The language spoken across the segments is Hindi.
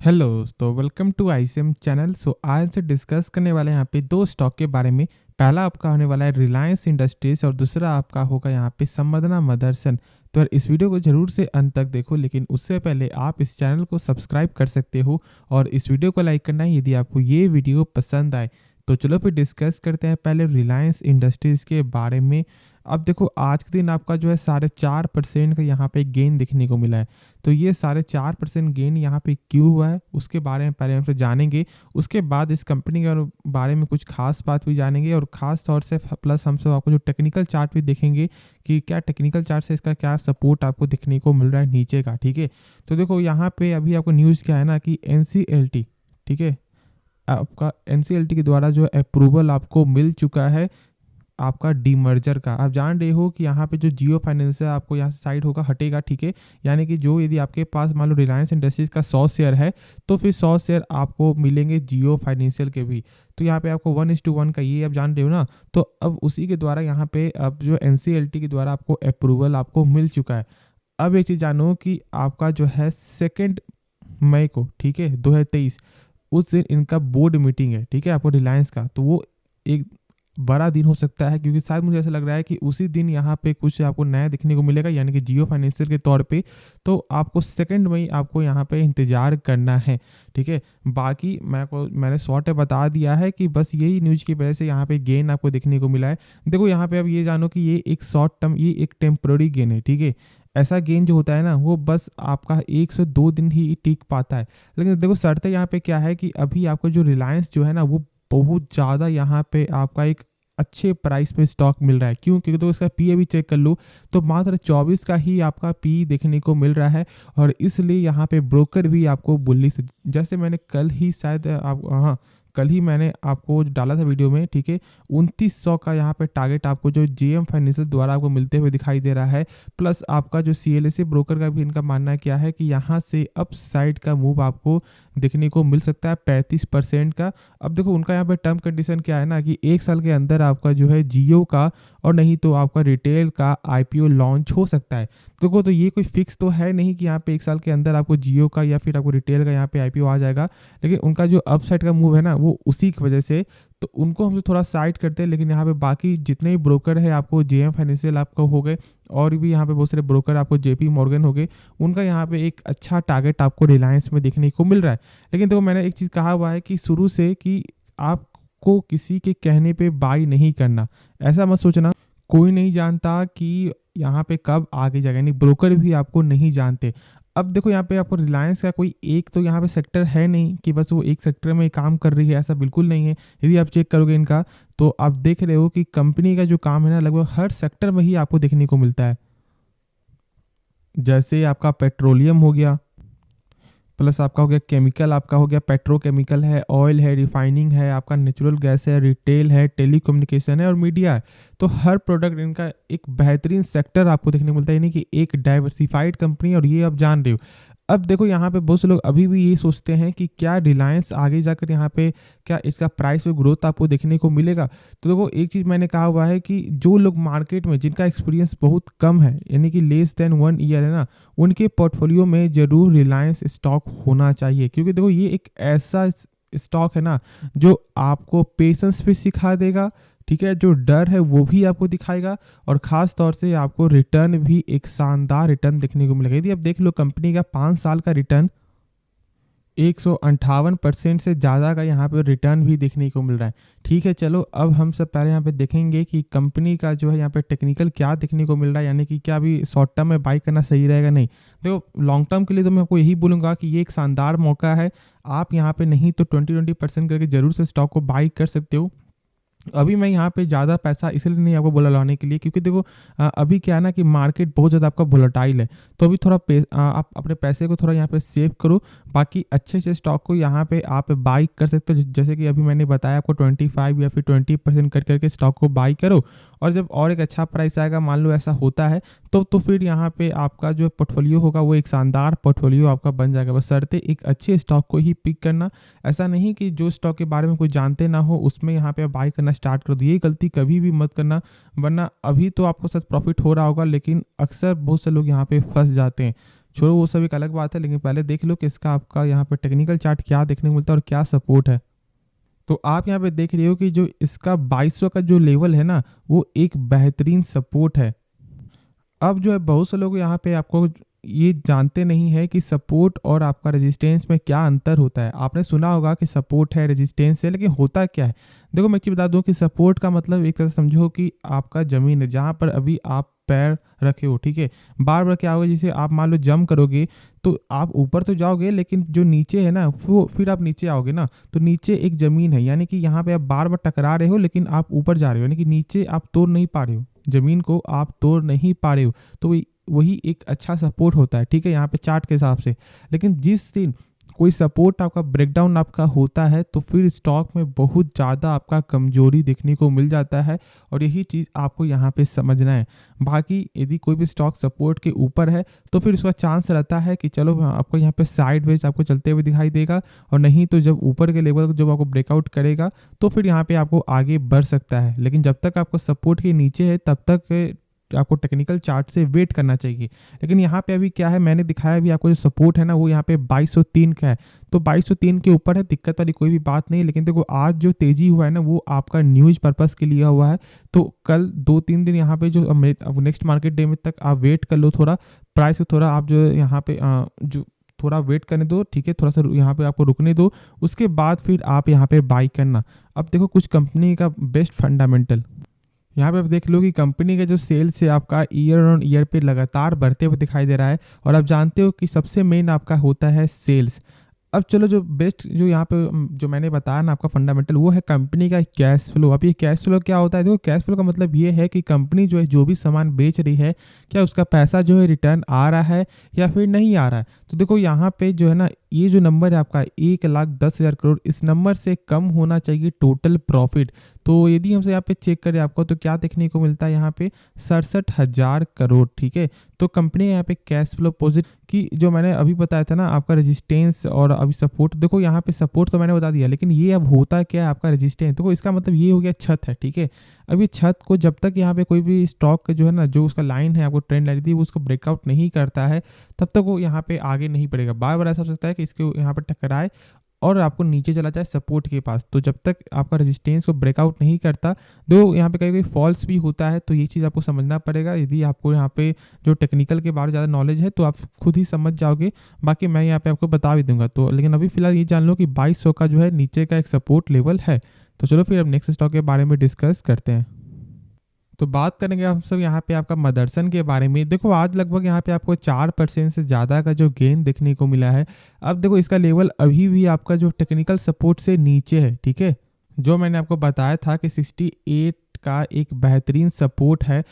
हेलो दोस्तों, वेलकम टू आईसीएम चैनल। आज से डिस्कस करने वाले हैं यहाँ पे दो स्टॉक के बारे में। पहला आपका होने वाला है रिलायंस इंडस्ट्रीज और दूसरा आपका होगा यहाँ पे संवेदना मदरसन। तो यार इस वीडियो को जरूर से अंत तक देखो, लेकिन उससे पहले आप इस चैनल को सब्सक्राइब कर सकते हो और इस वीडियो को लाइक करना है यदि आपको ये वीडियो पसंद आए। तो चलो फिर डिस्कस करते हैं पहले रिलायंस इंडस्ट्रीज़ के बारे में। अब देखो आज के दिन आपका जो है 4.5% का यहाँ पे गेन देखने को मिला है। तो ये 4.5% गेन यहाँ पे क्यों हुआ है उसके बारे में पहले हम तो जानेंगे। उसके बाद इस कंपनी के बारे में कुछ खास बात भी जानेंगे और ख़ास तौर से प्लस हम सब आपको जो टेक्निकल चार्ट भी देखेंगे कि क्या टेक्निकल चार्ट से इसका क्या सपोर्ट आपको देखने को मिल रहा है नीचे का। ठीक है, तो देखो यहाँ पे अभी आपको न्यूज़ क्या है ना कि एनसीएलटी, ठीक है, आपका एनसीएलटी के द्वारा जो अप्रूवल आपको मिल चुका है आपका डीमर्जर का। आप जान रहे हो कि यहाँ पे जो जियो फाइनेंशियल आपको यहाँ से साइड होगा हटेगा। ठीक है, यानी कि जो यदि आपके पास मान लो रिलायंस इंडस्ट्रीज का 100 शेयर है तो फिर 100 शेयर आपको मिलेंगे जियो फाइनेंशियल के भी। तो यहाँ पे आपको 1:1 का ये आप जान रहे हो ना। तो अब उसी के द्वारा यहाँ पे अब जो एनसीएलटी के द्वारा आपको अप्रूवल आपको मिल चुका है। अब एक चीज़ जानो कि आपका जो है 2 मई को, ठीक है, 2023, उस दिन इनका बोर्ड मीटिंग है। ठीक है, आपको रिलायंस का, तो वो एक बड़ा दिन हो सकता है क्योंकि शायद मुझे ऐसा लग रहा है कि उसी दिन यहाँ पे कुछ आपको नया देखने को मिलेगा, यानी कि जियो फाइनेंशियल के तौर पे। तो आपको 2 मई आपको यहाँ पे इंतज़ार करना है। ठीक है, बाकी मैंने शॉर्ट में बता दिया है कि बस यही न्यूज़ की वजह से यहाँ पे गेन आपको देखने को मिला है। देखो यहाँ पे अब ये जानो कि ये एक शॉर्ट टर्म, ये एक टेम्प्रोरी गेन है। ठीक है, ऐसा गेन जो होता है ना वो बस आपका 1 से 2 दिन ही टिक पाता है। लेकिन देखो शर्त यहाँ पे क्या है कि अभी आपको जो रिलायंस जो है ना वो बहुत ज़्यादा यहाँ पे आपका एक अच्छे प्राइस पे स्टॉक मिल रहा है। क्यों? क्योंकि तो इसका पी अभी चेक कर लो तो मात्र 24 का ही आपका पी देखने को मिल रहा है। और इसलिए यहाँ पे ब्रोकर भी आपको बुलिश, जैसे मैंने कल ही शायद आप हाँ कल ही मैंने आपको डाला था वीडियो में। ठीक है, 2900 का यहाँ पे टारगेट आपको जो जेएम फाइनेंशियल द्वारा आपको मिलते हुए दिखाई दे रहा है। प्लस आपका जो सीएलएसए ब्रोकर का भी इनका मानना क्या है कि यहाँ से अप साइड का मूव आपको देखने को मिल सकता है 35% का। अब देखो उनका यहाँ पे टर्म कंडीशन क्या है ना कि 1 साल के अंदर आपका जो है जियो का और नहीं तो आपका रिटेल का आईपीओ लॉन्च हो सकता है। देखो तो ये कोई फिक्स तो है नहीं कि यहाँ पे 1 साल के अंदर आपको जियो का या फिर आपको रिटेल का यहाँ पे आईपीओ आ जाएगा। लेकिन उनका जो अपसाइड का मूव है ना वो उसी की वजह से, तो उनको हम थोड़ा साइड करते हैं। लेकिन यहाँ पे बाकी जितने भी ब्रोकर है आपको जेएम फाइनेंशियल आपको हो गए और भी यहाँ पे बहुत सारे ब्रोकर आपको जेपी मॉर्गन हो गए, उनका यहाँ पे एक अच्छा टारगेट आपको रिलायंस में देखने को मिल रहा है। लेकिन देखो मैंने एक चीज़ कहा हुआ है कि शुरू से कि आपको किसी के कहने पे बाई नहीं करना। ऐसा मत सोचना, कोई नहीं जानता कि यहाँ पे कब आगे जाएगा, यानी ब्रोकर भी आपको नहीं जानते। अब देखो यहाँ पे आपको रिलायंस का कोई एक तो यहाँ पे सेक्टर है नहीं कि बस वो एक सेक्टर में काम कर रही है, ऐसा बिल्कुल नहीं है। यदि आप चेक करोगे इनका तो आप देख रहे हो कि कंपनी का जो काम है ना लगभग हर सेक्टर में ही आपको देखने को मिलता है। जैसे आपका पेट्रोलियम हो गया, प्लस आपका हो गया केमिकल, आपका हो गया पेट्रोकेमिकल है, ऑयल है, रिफाइनिंग है, आपका नेचुरल गैस है, रिटेल है, टेलीकम्युनिकेशन है और मीडिया है। तो हर प्रोडक्ट इनका एक बेहतरीन सेक्टर आपको देखने को मिलता है, यानी कि एक डाइवर्सिफाइड कंपनी है और ये आप जान रहे हो। अब देखो यहाँ पे बहुत से लोग अभी भी ये सोचते हैं कि क्या रिलायंस आगे जाकर यहाँ पे क्या इसका प्राइस में ग्रोथ आपको देखने को मिलेगा। तो देखो एक चीज़ मैंने कहा हुआ है कि जो लोग मार्केट में जिनका एक्सपीरियंस बहुत कम है, यानी कि लेस देन 1 ईयर है ना, उनके पोर्टफोलियो में ज़रूर रिलायंस स्टॉक होना चाहिए। क्योंकि देखो ये एक ऐसा स्टॉक है ना जो आपको पेशेंस भी सिखा देगा। ठीक है, जो डर है वो भी आपको दिखाएगा और ख़ास तौर से आपको रिटर्न भी एक शानदार रिटर्न देखने को मिलेगा। यदि आप देख लो कंपनी का 5 साल का रिटर्न 158% से ज़्यादा का यहाँ पे रिटर्न भी देखने को मिल रहा है। ठीक है, चलो अब हम सब पहले यहाँ पे देखेंगे कि कंपनी का जो है यहाँ पे टेक्निकल क्या देखने को मिल रहा है, यानी कि क्या अभी शॉर्ट टर्म में बाई करना सही रहेगा नहीं। देखो लॉन्ग टर्म के लिए तो मैं आपको यही बोलूँगा कि ये एक शानदार मौका है। आप यहाँ पे नहीं तो 20% करके ज़रूर से स्टॉक को बाई कर सकते हो। अभी मैं यहाँ पे ज़्यादा पैसा इसलिए नहीं आपको बोला लाने के लिए क्योंकि देखो अभी क्या है ना कि मार्केट बहुत ज़्यादा आपका वोलेटाइल है। तो अभी थोड़ा आप अपने पैसे को थोड़ा यहाँ पे सेव करो। बाकी अच्छे अच्छे स्टॉक को यहाँ पे आप बाई कर सकते हो, जैसे कि अभी मैंने बताया आपको 25 या फिर 20% कर करके स्टॉक को बाई करो। और जब और एक अच्छा प्राइस आएगा, मान लो ऐसा होता है तो फिर यहाँ पे आपका जो पोर्टफोलियो होगा वो एक शानदार पोर्टफोलियो आपका बन जाएगा। बस शर्ते एक अच्छे स्टॉक को ही पिक करना। ऐसा नहीं कि जो स्टॉक के बारे में कोई जानते ना हो उसमें यहाँ पे बाई करना स्टार्ट कर दो। ये गलती कभी भी मत करना, वरना अभी तो आपको साथ प्रॉफिट हो रहा होगा लेकिन अक्सर बहुत से लोग यहाँ पे फंस जाते हैं। छोड़ो वो सब एक अलग बात है, लेकिन पहले देख लो कि इसका आपका यहाँ पे टेक्निकल चार्ट क्या देखने को मिलता है और क्या सपोर्ट है। तो आप यहाँ पे देख रहे हो कि जो इसका 2200 का जो लेवल है ना, वो एक बेहतरीन सपोर्ट है। अब जो है बहुत से लोग यहाँ पे आपको ये जानते नहीं है कि सपोर्ट और आपका रेजिस्टेंस में क्या अंतर होता है। आपने सुना होगा कि सपोर्ट है, रेजिस्टेंस है, लेकिन होता क्या है? देखो मैं एक चीज़ बता दूं कि सपोर्ट का मतलब एक तरह से समझो कि आपका ज़मीन है जहाँ पर अभी आप पैर रखे हो, ठीक है। बार बार क्या होगा, जैसे आप मान लो जंप करोगे तो आप ऊपर तो जाओगे, लेकिन जो नीचे है ना वो फिर आप नीचे आओगे ना, तो नीचे एक ज़मीन है, यानी कि यहाँ पे आप बार बार टकरा रहे हो लेकिन आप ऊपर जा रहे हो, यानी कि नीचे आप तोड़ नहीं पा रहे हो, ज़मीन को आप तोड़ नहीं पा रहे हो। तो वही एक अच्छा सपोर्ट होता है, ठीक है, यहाँ पे चार्ट के हिसाब से। लेकिन जिस दिन कोई सपोर्ट आपका ब्रेकडाउन आपका होता है तो फिर स्टॉक में बहुत ज़्यादा आपका कमजोरी देखने को मिल जाता है, और यही चीज़ आपको यहाँ पे समझना है। बाकी यदि कोई भी स्टॉक सपोर्ट के ऊपर है तो फिर उसका चांस रहता है कि चलो आपको यहाँ पे साइडवेज आपको चलते हुए दिखाई देगा, और नहीं तो जब ऊपर के लेवल को जब आपको ब्रेकआउट करेगा तो फिर यहाँ पे आपको आगे बढ़ सकता है। लेकिन जब तक आपको सपोर्ट के नीचे है तब तक आपको टेक्निकल चार्ट से वेट करना चाहिए। लेकिन यहाँ पे अभी क्या है, मैंने दिखाया भी आपको, जो सपोर्ट है ना वो यहाँ पे 2203 का है, तो 2203 के ऊपर है, दिक्कत वाली कोई भी बात नहीं। लेकिन देखो आज जो तेजी हुआ है ना वो आपका न्यूज पर्पस के लिए हुआ है, तो कल 2-3 दिन यहाँ पे जो नेक्स्ट मार्केट डे में तक आप वेट कर लो, थोड़ा प्राइस को थोड़ा आप जो यहाँ पे जो थोड़ा वेट करने दो, ठीक है, थोड़ा सा यहाँ पे आपको रुकने दो, उसके बाद फिर आप यहाँ पे बाई करना। अब देखो कुछ कंपनी का बेस्ट फंडामेंटल, यहाँ पे आप देख लो कि कंपनी का जो सेल्स है आपका ईयर ऑन ईयर पे लगातार बढ़ते हुए दिखाई दे रहा है, और आप जानते हो कि सबसे मेन आपका होता है सेल्स। अब चलो जो बेस्ट जो यहाँ पे जो मैंने बताया ना आपका फंडामेंटल, वो है कंपनी का कैश फ्लो। अब ये कैश फ्लो क्या होता है? देखो कैश फ्लो का मतलब ये है कि कंपनी जो है जो भी सामान बेच रही है, क्या उसका पैसा जो है रिटर्न आ रहा है या फिर नहीं आ रहा है। तो देखो यहाँ पे जो है ना ये जो नंबर है आपका 1,10,000 करोड़, इस नंबर से कम होना चाहिए टोटल प्रॉफिट। तो यदि हमसे यहाँ पे चेक करें आपको तो क्या देखने को मिलता है, यहाँ पे 67,000 करोड़, ठीक है। तो कंपनी यहाँ पे कैश फ्लो पॉजिटिव की, जो मैंने अभी बताया था ना आपका रेजिस्टेंस और अभी सपोर्ट, देखो यहाँ पे सपोर्ट तो मैंने बता दिया, लेकिन ये अब होता क्या है आपका रेजिस्टेंस। देखो इसका मतलब ये हो गया छत है, ठीक है। अभी छत को जब तक यहाँ पे कोई भी स्टॉक जो है ना, जो उसका लाइन है आपको ट्रेंड लाइन थी, वो उसको ब्रेकआउट नहीं करता है, तब तक वो यहाँ पे आगे नहीं बढ़ेगा। बार बार ऐसा हो सकता है कि इसके यहाँ पे टकराए और आपको नीचे चला जाए सपोर्ट के पास। तो जब तक आपका रेजिस्टेंस को ब्रेकआउट नहीं करता, दो यहाँ पे कहीं कहीं फॉल्स भी होता है, तो ये चीज़ आपको समझना पड़ेगा। यदि आपको यहाँ पे जो टेक्निकल के बारे में ज़्यादा नॉलेज है तो आप खुद ही समझ जाओगे, बाकी मैं यहाँ पे आपको बता भी दूंगा। तो लेकिन अभी फिलहाल ये जान लो कि 2200 का जो है नीचे का एक सपोर्ट लेवल है। तो चलो फिर अब नेक्स्ट स्टॉक के बारे में डिस्कस करते हैं। तो बात करेंगे हम सब यहाँ पे आपका मदरसन के बारे में। देखो आज लगभग यहाँ पे आपको 4% से ज़्यादा का जो गेन देखने को मिला है। अब देखो इसका लेवल अभी भी आपका जो टेक्निकल सपोर्ट से नीचे है, ठीक है। जो मैंने आपको बताया था कि 68 का एक बेहतरीन सपोर्ट है,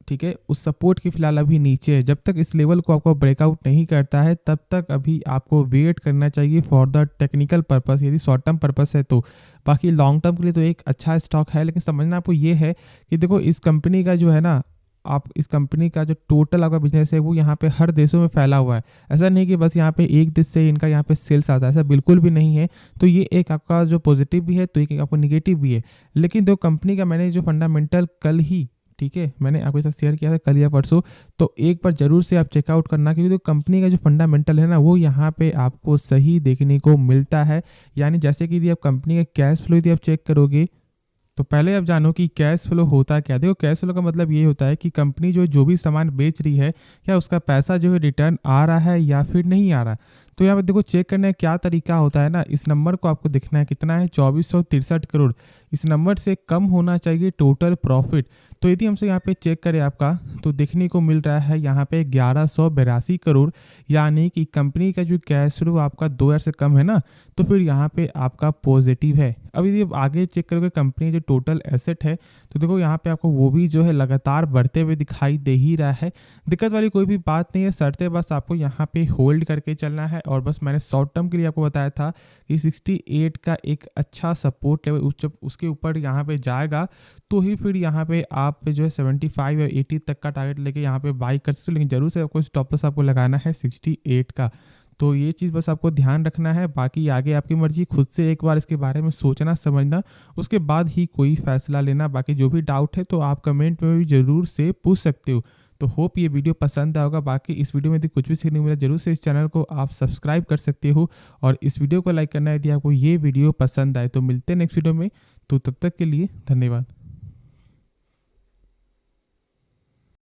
ठीक है, उस सपोर्ट की फिलहाल अभी नीचे है। जब तक इस लेवल को आपको ब्रेकआउट नहीं करता है तब तक अभी आपको वेट करना चाहिए फॉर द टेक्निकल पर्पस, यदि शॉर्ट टर्म पर्पस है तो। बाकी लॉन्ग टर्म के लिए तो एक अच्छा स्टॉक है, लेकिन समझना आपको ये है कि देखो इस कंपनी का जो है ना, आप इस कंपनी का जो टोटल आपका बिजनेस है वो यहाँ पे हर देशों में फैला हुआ है। ऐसा नहीं कि बस यहाँ पे एक देश से इनका यहाँ पे सेल्स आता है, ऐसा बिल्कुल भी नहीं है। तो ये एक आपका जो पॉजिटिव भी है तो एक आपको निगेटिव भी है। लेकिन दो कंपनी का मैंने जो फंडामेंटल कल ही, ठीक है, मैंने आपके साथ शेयर किया था कल या परसों, तो एक बार जरूर से आप चेकआउट करना, क्योंकि तो कंपनी का जो फंडामेंटल है ना वो यहाँ पे आपको सही देखने को मिलता है। यानी जैसे कि यदि आप कंपनी का कैश फ्लो यदि आप चेक करोगे, तो पहले आप जानो कि कैश फ्लो होता क्या। देखो कैश फ्लो का मतलब ये होता है कि कंपनी जो भी सामान बेच रही है, क्या उसका पैसा जो है रिटर्न आ रहा है या फिर नहीं आ रहा। तो यहाँ पे देखो चेक करने का क्या तरीका होता है ना, इस नंबर को आपको देखना है कितना है, 2463 करोड़। इस नंबर से कम होना चाहिए टोटल प्रॉफिट। तो यदि हमसे यहाँ पे चेक करें आपका, तो देखने को मिल रहा है यहाँ पे 1182 करोड़, यानी कि कंपनी का जो कैश फ्लो आपका 2000 से कम है ना, तो फिर यहाँ पे आपका पॉजिटिव है। अब यदि आगे चेक करोगे कंपनी जो टोटल एसेट है, तो देखो यहाँ पे आपको वो भी जो है लगातार बढ़ते हुए दिखाई दे ही रहा है। दिक्कत वाली कोई भी बात नहीं है, शर्तें बस आपको यहाँ पे होल्ड करके चलना है। और बस मैंने शॉर्ट टर्म के लिए आपको बताया था कि 68 का एक अच्छा सपोर्ट लेवल, जब उसके ऊपर यहाँ पे जाएगा तो ही फिर यहाँ पे आप जो है 75 या 80 तक का टारगेट लेके यहाँ पे बाई कर सकते हो। लेकिन जरूर से आपको स्टॉप लॉस आपको लगाना है 68 का। तो ये चीज़ बस आपको ध्यान रखना है, बाकी आगे आपकी मर्जी, खुद से एक बार इसके बारे में सोचना समझना, उसके बाद ही कोई फैसला लेना। बाकी जो भी डाउट है तो आप कमेंट में भी ज़रूर से पूछ सकते हो। तो होप ये वीडियो पसंद आया होगा। बाकी इस वीडियो में यदि कुछ भी सीखने को मिला जरूर से इस चैनल को आप सब्सक्राइब कर सकते हो और इस वीडियो को लाइक करना है यदि आपको ये वीडियो पसंद आए। तो मिलते हैं नेक्स्ट वीडियो में, तो तब तक के लिए धन्यवाद।